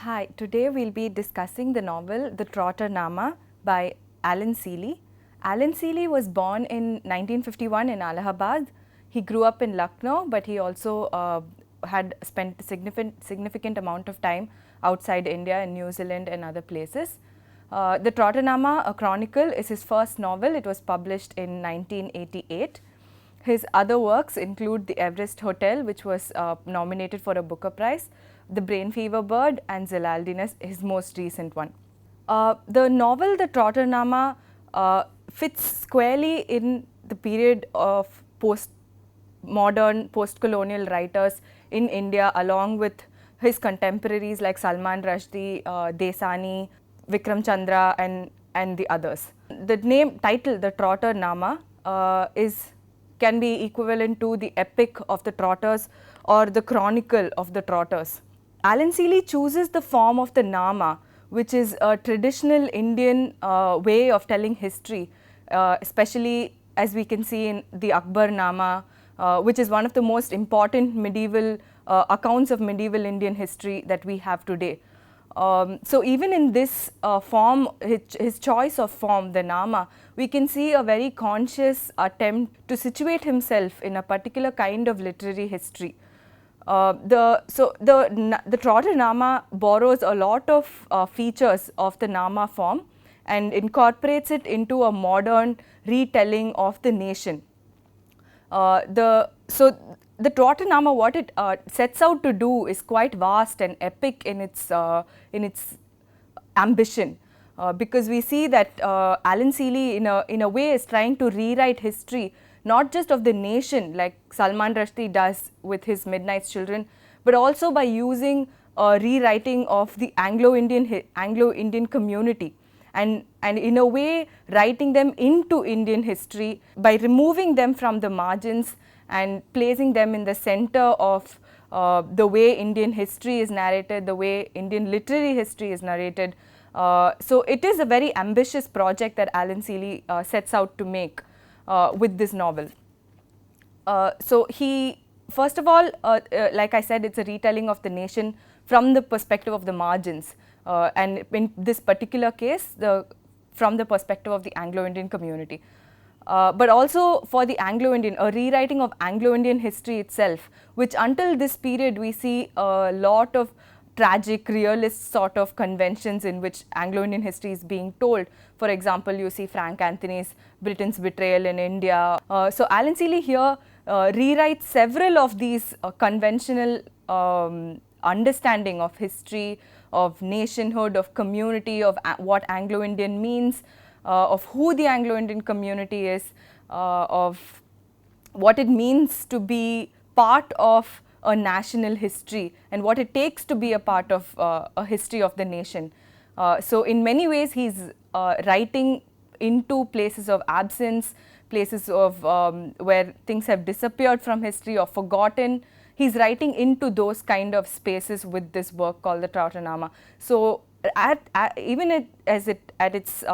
Hi, today we'll be discussing the novel The Trotter-Nama by Allan Sealy. Allan Sealy was born in 1951 in Allahabad. He grew up in Lucknow, but he also had spent a significant amount of time outside India in New Zealand and other places. The Trotter-Nama, a Chronicle, is his first novel. It was published in 1988. His other works include The Everest Hotel, which was nominated for a Booker Prize, The Brain Fever Bird, and Zilaldin, his most recent one. The novel The Trotter-Nama fits squarely in the period of postmodern, post-colonial writers in India, along with his contemporaries like Salman Rushdie, Desani, Vikram Chandra, and the others. The title, The Trotter-Nama, can be equivalent to the epic of the Trotters or the Chronicle of the Trotters. Allan Sealy chooses the form of the Nama, which is a traditional Indian way of telling history, especially as we can see in the Akbar-Nama, which is one of the most important medieval accounts of medieval Indian history that we have today. So even in this form, his choice of form, the Nama, we can see a very conscious attempt to situate himself in a particular kind of literary history. The Trotter-Nama borrows a lot of features of the Nama form and incorporates it into a modern retelling of the nation. The Trotter-Nama, what it sets out to do is quite vast and epic in its ambition, because we see that Allan Sealy in a way is trying to rewrite history, not just of the nation like Salman Rushdie does with his Midnight's Children, but also by using rewriting of the Anglo-Indian community. And in a way writing them into Indian history by removing them from the margins and placing them in the center of the way Indian history is narrated, the way Indian literary history is narrated. So it is a very ambitious project that Allan Sealy sets out to make with this novel. So he, first of all, like I said, it's a retelling of the nation from the perspective of the margins. And in this particular case, from the perspective of the Anglo-Indian community. But also for the Anglo-Indian, a rewriting of Anglo-Indian history itself, which until this period we see a lot of tragic, realist sort of conventions in which Anglo-Indian history is being told. For example, you see Frank Anthony's Britain's Betrayal in India. So Allan Sealy here rewrites several of these conventional understanding of history, of nationhood, of community, of what Anglo-Indian means, of who the Anglo-Indian community is, of what it means to be part of a national history and what it takes to be a part of a history of the nation. So in many ways he's writing into places of absence, places of where things have disappeared from history or forgotten. He's writing into those kind of spaces with this work called the Trotter-Nama. So even at its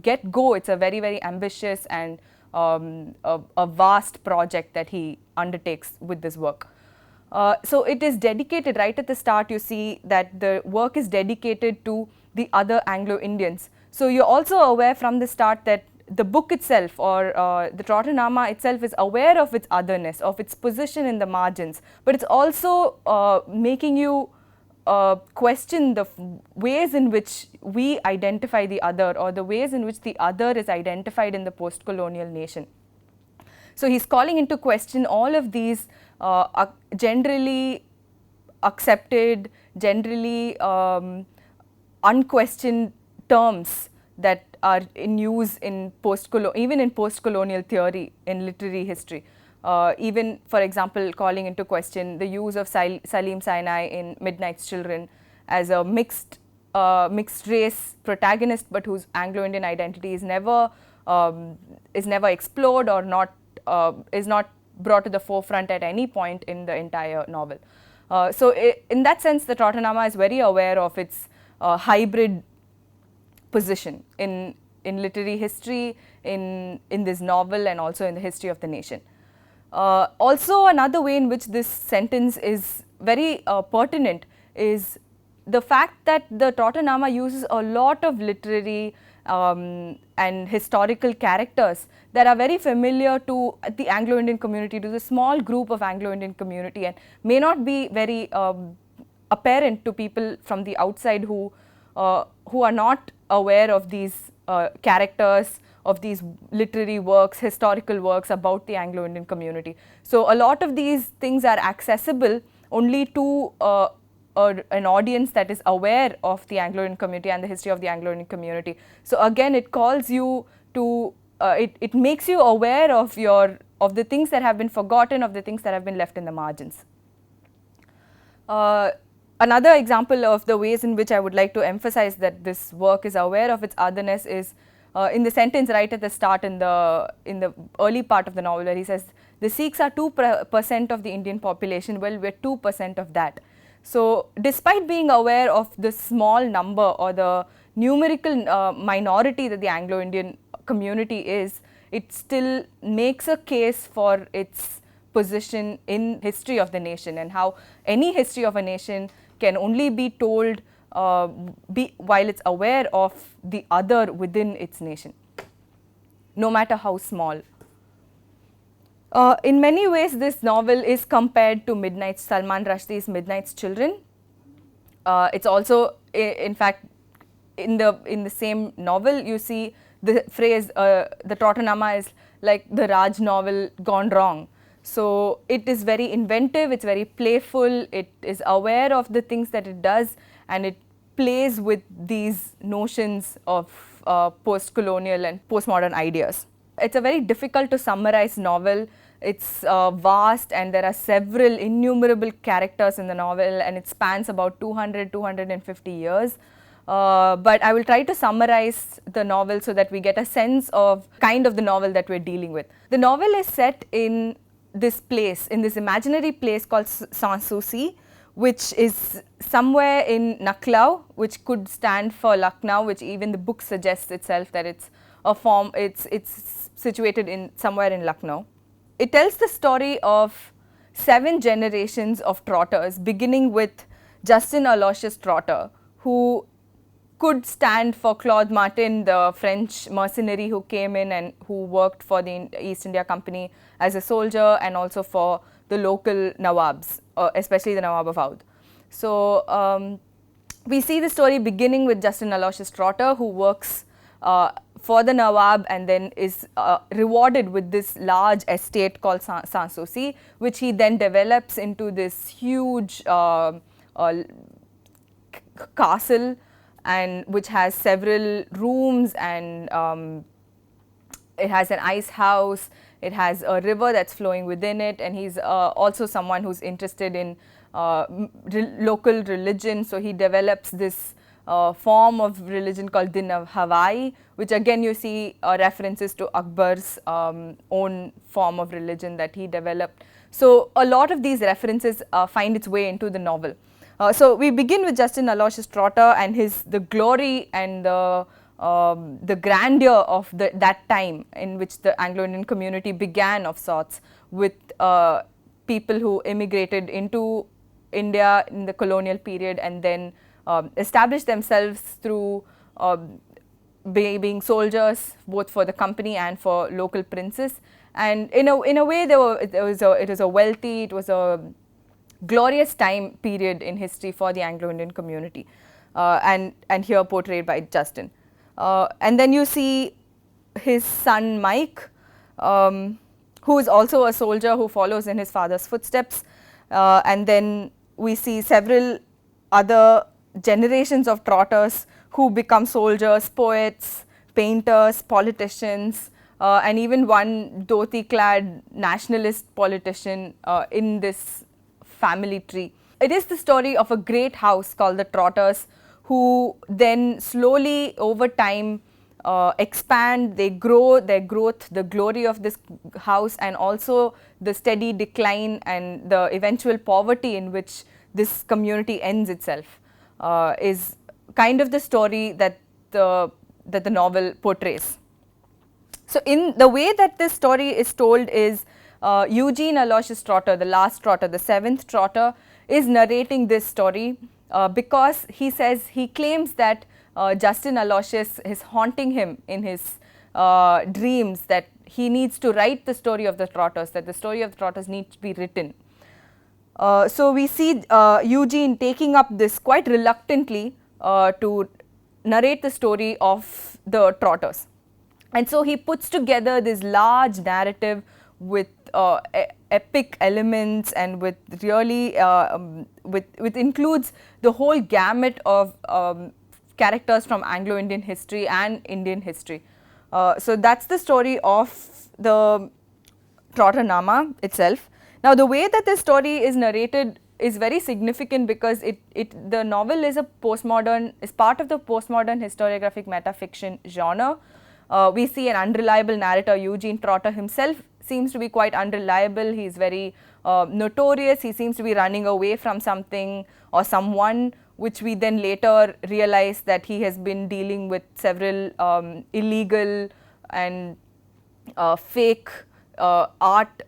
get-go, it's a very, very ambitious and a vast project that he undertakes with this work. So it is dedicated, right at the start you see that the work is dedicated to the other Anglo-Indians. So you're also aware from the start that the book itself, or the Trotter-Nama itself, is aware of its otherness, of its position in the margins, but it's also making you question the ways in which we identify the other, or the ways in which the other is identified in the post-colonial nation. So he's calling into question all of these generally accepted, generally unquestioned terms that are in use in even in post-colonial theory in literary history. Even, for example, calling into question the use of Salim Sinai in Midnight's Children as a mixed race protagonist, but whose Anglo-Indian identity is never explored or is not brought to the forefront at any point in the entire novel. So in that sense, the Trotter-Nama is very aware of its hybrid position in literary history, in this novel, and also in the history of the nation. Also, another way in which this sentence is very pertinent is the fact that the Trotter-Nama uses a lot of literary and historical characters that are very familiar to the Anglo-Indian community, to the small group of Anglo-Indian community, and may not be very apparent to people from the outside who are not aware of these characters, of these literary works, historical works about the Anglo-Indian community. So a lot of these things are accessible only to an audience that is aware of the Anglo-Indian community and the history of the Anglo-Indian community. So again, it calls you to, it makes you aware of the things that have been forgotten, of the things that have been left in the margins. Another example of the ways in which I would like to emphasize that this work is aware of its otherness is in the sentence right at the start in the early part of the novel, where he says, the Sikhs are 2% of the Indian population, well, we're 2% of that. So despite being aware of the small number or the numerical minority that the Anglo-Indian community is, it still makes a case for its position in history of the nation, and how any history of a nation can only be told while it's aware of the other within its nation, no matter how small. In many ways, this novel is compared to Salman Rushdie's Midnight's Children. It's also, in fact, in the same novel, you see the phrase, the Trotter-Nama is like the Raj novel gone wrong. So it is very inventive, it's very playful, it is aware of the things that it does, and it plays with these notions of post-colonial and postmodern ideas. It's a very difficult to summarize novel. It's vast, and there are several innumerable characters in the novel, and it spans about 200-250 years. But I will try to summarize the novel so that we get a sense of kind of the novel that we're dealing with. The novel is set in this place, in this imaginary place called Sanssouci, which is somewhere in Naklau, which could stand for Lucknow, which even the book suggests itself that it's a form, it's situated in somewhere in Lucknow. It tells the story of 7 generations of Trotters, beginning with Justin Aloysius Trotter, who could stand for Claude Martin, the French mercenary who came in and who worked for the East India Company as a soldier, and also for the local Nawabs, especially the Nawab of Oudh. So we see the story beginning with Justin Aloysius Trotter, who works for the Nawab and then is rewarded with this large estate called Sanssouci, which he then develops into this huge castle, and which has several rooms, and it has an ice house, it has a river that's flowing within it, and he's also someone who's interested in local religion, so he develops this form of religion called Din of Hawaii, which again you see references to Akbar's own form of religion that he developed. So a lot of these references find its way into the novel. So we begin with Justin Aloysius Trotter and the glory and the grandeur of that time in which the Anglo-Indian community began of sorts, with people who immigrated into India in the colonial period and then established themselves through being soldiers both for the company and for local princes. And in a way it was a wealthy, it was a glorious time period in history for the Anglo-Indian community, and here portrayed by Justin. And then you see his son Mike, who is also a soldier who follows in his father's footsteps, and then we see several other generations of Trotters who become soldiers, poets, painters, politicians, and even one dhoti-clad nationalist politician in this family tree. It is the story of a great house called the Trotters, who then slowly over time expand, they grow, their growth, the glory of this house, and also the steady decline and the eventual poverty in which this community ends itself is kind of the story that the novel portrays. So in the way that this story is told is Eugene Aloysius Trotter, the last Trotter, the 7th Trotter, is narrating this story, because he says, he claims that Justin Aloysius is haunting him in his dreams, that he needs to write the story of the Trotters, that the story of the Trotters needs to be written. So we see Eugene taking up this quite reluctantly to narrate the story of the Trotters. And so he puts together this large narrative with epic elements, and with really with includes the whole gamut of characters from Anglo-Indian history and Indian history. So that's the story of the Trotter-Nama itself. Now, the way that the story is narrated is very significant, because the novel is part of the postmodern historiographic metafiction genre. We see an unreliable narrator, Eugene Trotter himself seems to be quite unreliable. He is very notorious. He seems to be running away from something or someone, which we then later realize that he has been dealing with several illegal and fake art,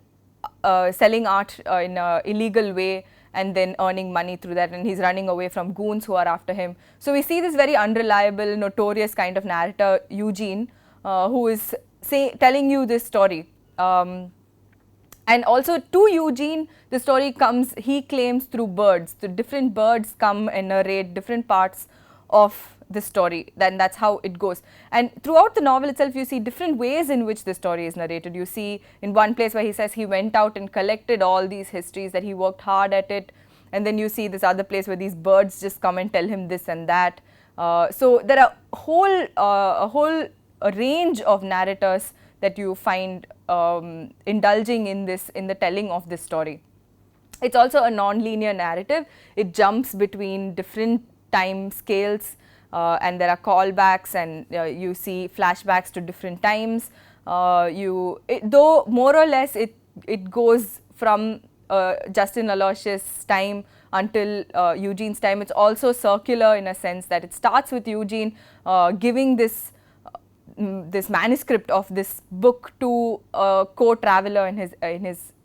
selling art in an illegal way, and then earning money through that, and he's running away from goons who are after him. So we see this very unreliable, notorious kind of narrator, Eugene, who is telling you this story. And also to Eugene, the story comes, he claims, through birds. The different birds come and narrate different parts of the story. Then that's how it goes. And throughout the novel itself, you see different ways in which the story is narrated. You see in one place where he says he went out and collected all these histories, that he worked hard at it. And then you see this other place where these birds just come and tell him this and that. So there are a whole range of narrators that you find indulging in the telling of this story. It's also a non-linear narrative. It jumps between different time scales, and there are callbacks, and you see flashbacks to different times. Though more or less it goes from Justin Aloysius' time until Eugene's time. It's also circular in a sense that it starts with Eugene giving this manuscript of this book to a co-traveler in his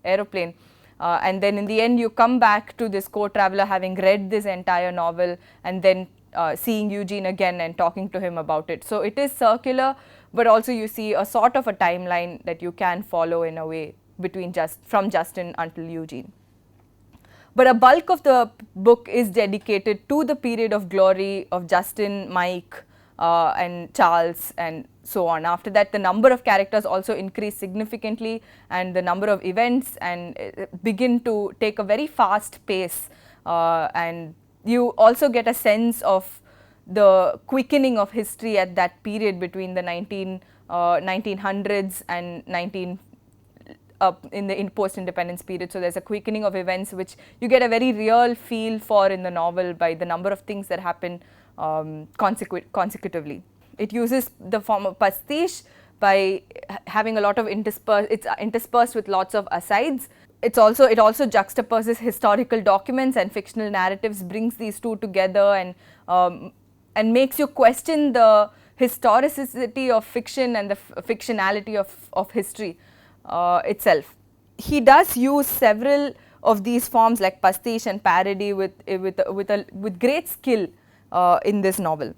aeroplane, and then in the end you come back to this co-traveler having read this entire novel, and then seeing Eugene again and talking to him about it. So it is circular, but also you see a sort of a timeline that you can follow in a way from Justin until Eugene. But a bulk of the book is dedicated to the period of glory of Justin, Mike, and Charles, and so on. After that, the number of characters also increase significantly, and the number of events and begin to take a very fast pace, and you also get a sense of the quickening of history at that period between the 1900s and in the post-independence period. So there's a quickening of events which you get a very real feel for in the novel by the number of things that happen consecutively. It uses the form of pastiche by having a lot of interspersed with lots of asides. It also juxtaposes historical documents and fictional narratives, brings these two together, and makes you question the historicity of fiction and the fictionality of history itself. He does use several of these forms like pastiche and parody with great skill in this novel.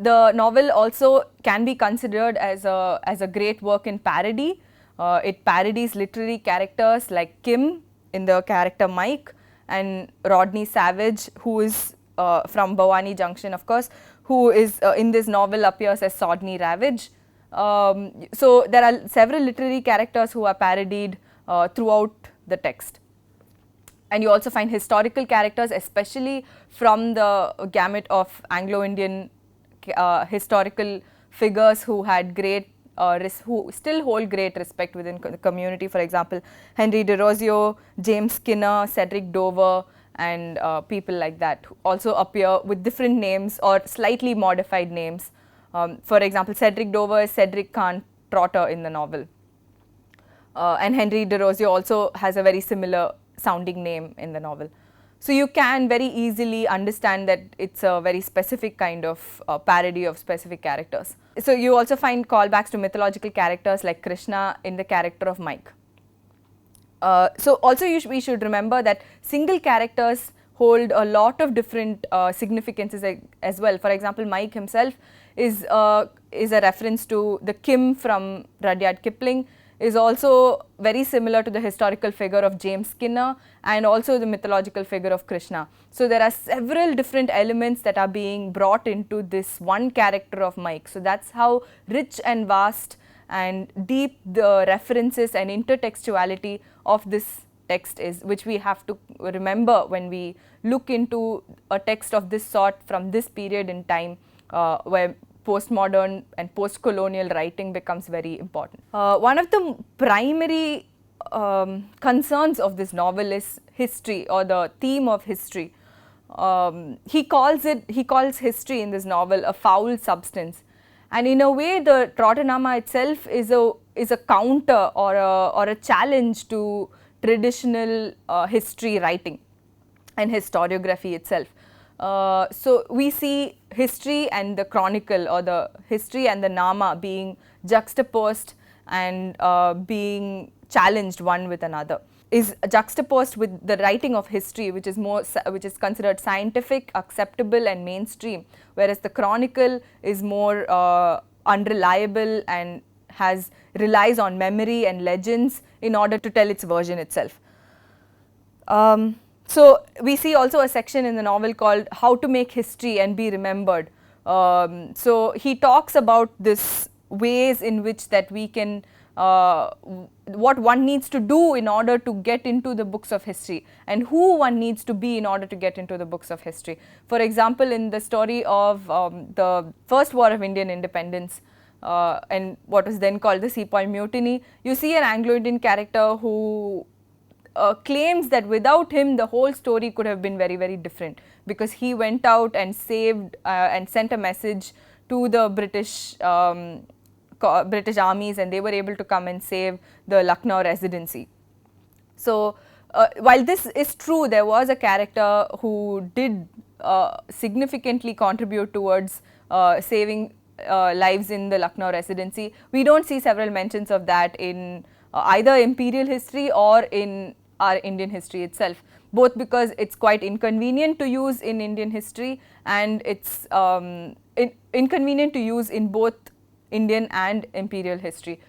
The novel also can be considered as a great work in parody. It parodies literary characters like Kim in the character Mike, and Rodney Savage, who is from Bhavani Junction, of course, who is in this novel appears as Sodney Ravage. So there are several literary characters who are parodied throughout the text. And you also find historical characters, especially from the gamut of Anglo-Indian historical figures who had who still hold great respect within the community. For example, Henry de Rosio, James Skinner, Cedric Dover, and people like that who also appear with different names or slightly modified names. For example, Cedric Dover is Cedric Khan Trotter in the novel, and Henry de Rosio also has a very similar sounding name in the novel. So you can very easily understand that it's a very specific kind of parody of specific characters. So you also find callbacks to mythological characters like Krishna in the character of Mike. So also we should remember that single characters hold a lot of different significances as well. For example, Mike himself is a reference to the Kim from Rudyard Kipling, is also very similar to the historical figure of James Skinner and also the mythological figure of Krishna. So there are several different elements that are being brought into this one character of Mike. So that's how rich and vast and deep the references and intertextuality of this text is, which we have to remember when we look into a text of this sort from this period in time where postmodern and post-colonial writing becomes very important. One of the primary concerns of this novel is history, or the theme of history. He calls history in this novel a foul substance, and in a way the Trotter-Nama itself is a counter or a challenge to traditional history writing and historiography itself. So we see history and the chronicle, or the history and the Nama, being juxtaposed and being challenged one with another. Is juxtaposed with the writing of history, which is considered scientific, acceptable and mainstream, whereas the chronicle is more unreliable and relies on memory and legends in order to tell its version itself. So we see also a section in the novel called How to Make History and Be Remembered. So he talks about this ways in which that we can, what one needs to do in order to get into the books of history, and who one needs to be in order to get into the books of history. For example, in the story of the First War of Indian Independence, and what was then called the Sepoy Mutiny, you see an Anglo-Indian character who claims that without him the whole story could have been very, very different, because he went out and saved and sent a message to the British armies, and they were able to come and save the Lucknow residency. So while this is true, there was a character who did significantly contribute towards saving lives in the Lucknow residency. We don't see several mentions of that in either imperial history or in our Indian history itself, both because it's quite inconvenient to use in Indian history, and it's inconvenient to use in both Indian and imperial history,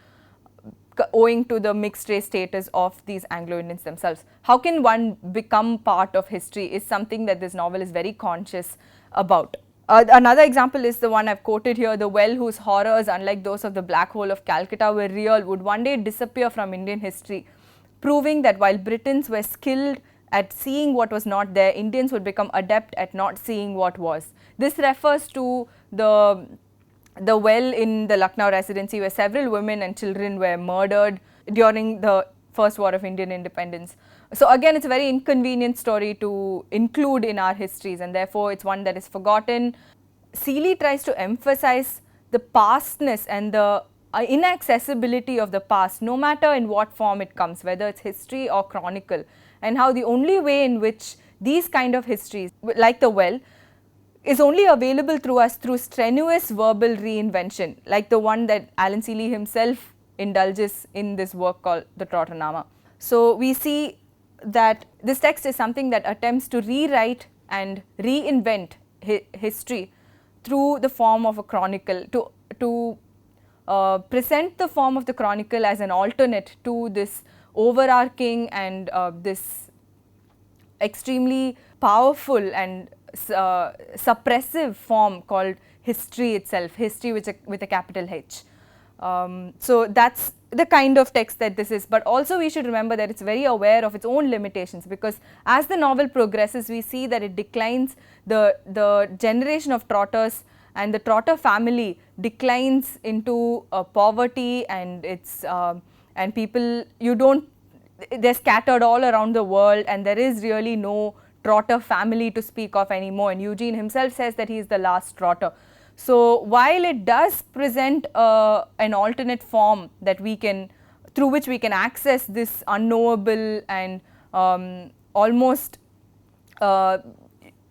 owing to the mixed race status of these Anglo-Indians themselves. How can one become part of history is something that this novel is very conscious about. Another example is the one I've quoted here: the well whose horrors, unlike those of the black hole of Calcutta, were real, would one day disappear from Indian history, proving that while Britons were skilled at seeing what was not there, Indians would become adept at not seeing what was. This refers to the well in the Lucknow residency, where several women and children were murdered during the First War of Indian Independence. So again, it's a very inconvenient story to include in our histories, and therefore it's one that is forgotten. Sealy tries to emphasize the pastness and the inaccessibility of the past, no matter in what form it comes, whether it's history or chronicle, and how the only way in which these kind of histories, like the well, is only available through us through strenuous verbal reinvention, like the one that Allan Sealy himself indulges in this work called the Trotter-Nama. So we see that this text is something that attempts to rewrite and reinvent history through the form of a chronicle, to present the form of the chronicle as an alternate to this overarching and this extremely powerful and suppressive form called history itself, history with a capital H. So that's the kind of text that this is, but also we should remember that it's very aware of its own limitations, because as the novel progresses, we see that it declines, the generation of Trotters and the Trotter family declines into poverty, and it's and people, they're scattered all around the world, and there is really no Trotter family to speak of anymore, and Eugene himself says that he is the last Trotter. So while it does present an alternate form that we can, through which we can access this unknowable and almost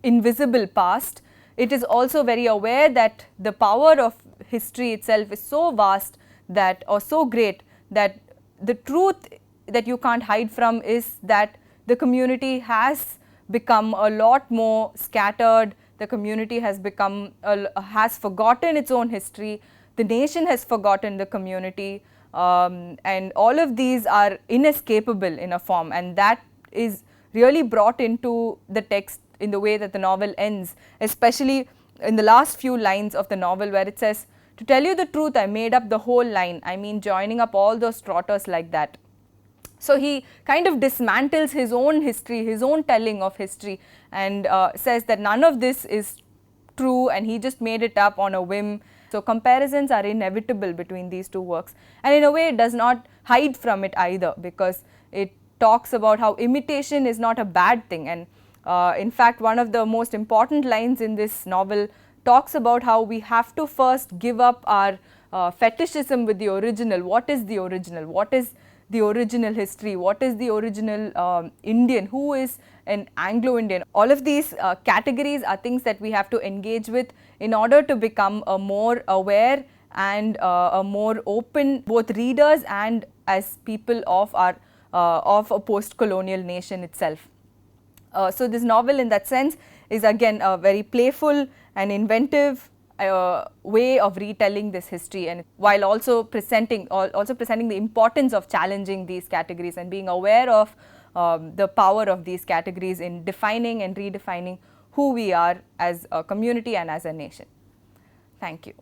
invisible past, it is also very aware that the power of history itself is so vast that, or so great, that the truth that you can't hide from is that the community has become a lot more scattered. The community has become, has forgotten its own history. The nation has forgotten the community, and all of these are inescapable in a form, and that is really brought into the text in the way that the novel ends, especially in the last few lines of the novel, where it says, "To tell you the truth, I made up the whole line. I mean, joining up all those trotters like that." So he kind of dismantles his own history, his own telling of history, and says that none of this is true and he just made it up on a whim. So comparisons are inevitable between these two works, and in a way it does not hide from it either, because it talks about how imitation is not a bad thing. And in fact, one of the most important lines in this novel talks about how we have to first give up our fetishism with the original. What is the original? What is the original history? What is the original Indian? Who is an Anglo-Indian? All of these categories are things that we have to engage with in order to become a more aware and a more open, both readers and as people of our of a post-colonial nation itself. So this novel, in that sense, is again a very playful and inventive way of retelling this history, and while also presenting the importance of challenging these categories and being aware of the power of these categories in defining and redefining who we are as a community and as a nation. Thank you.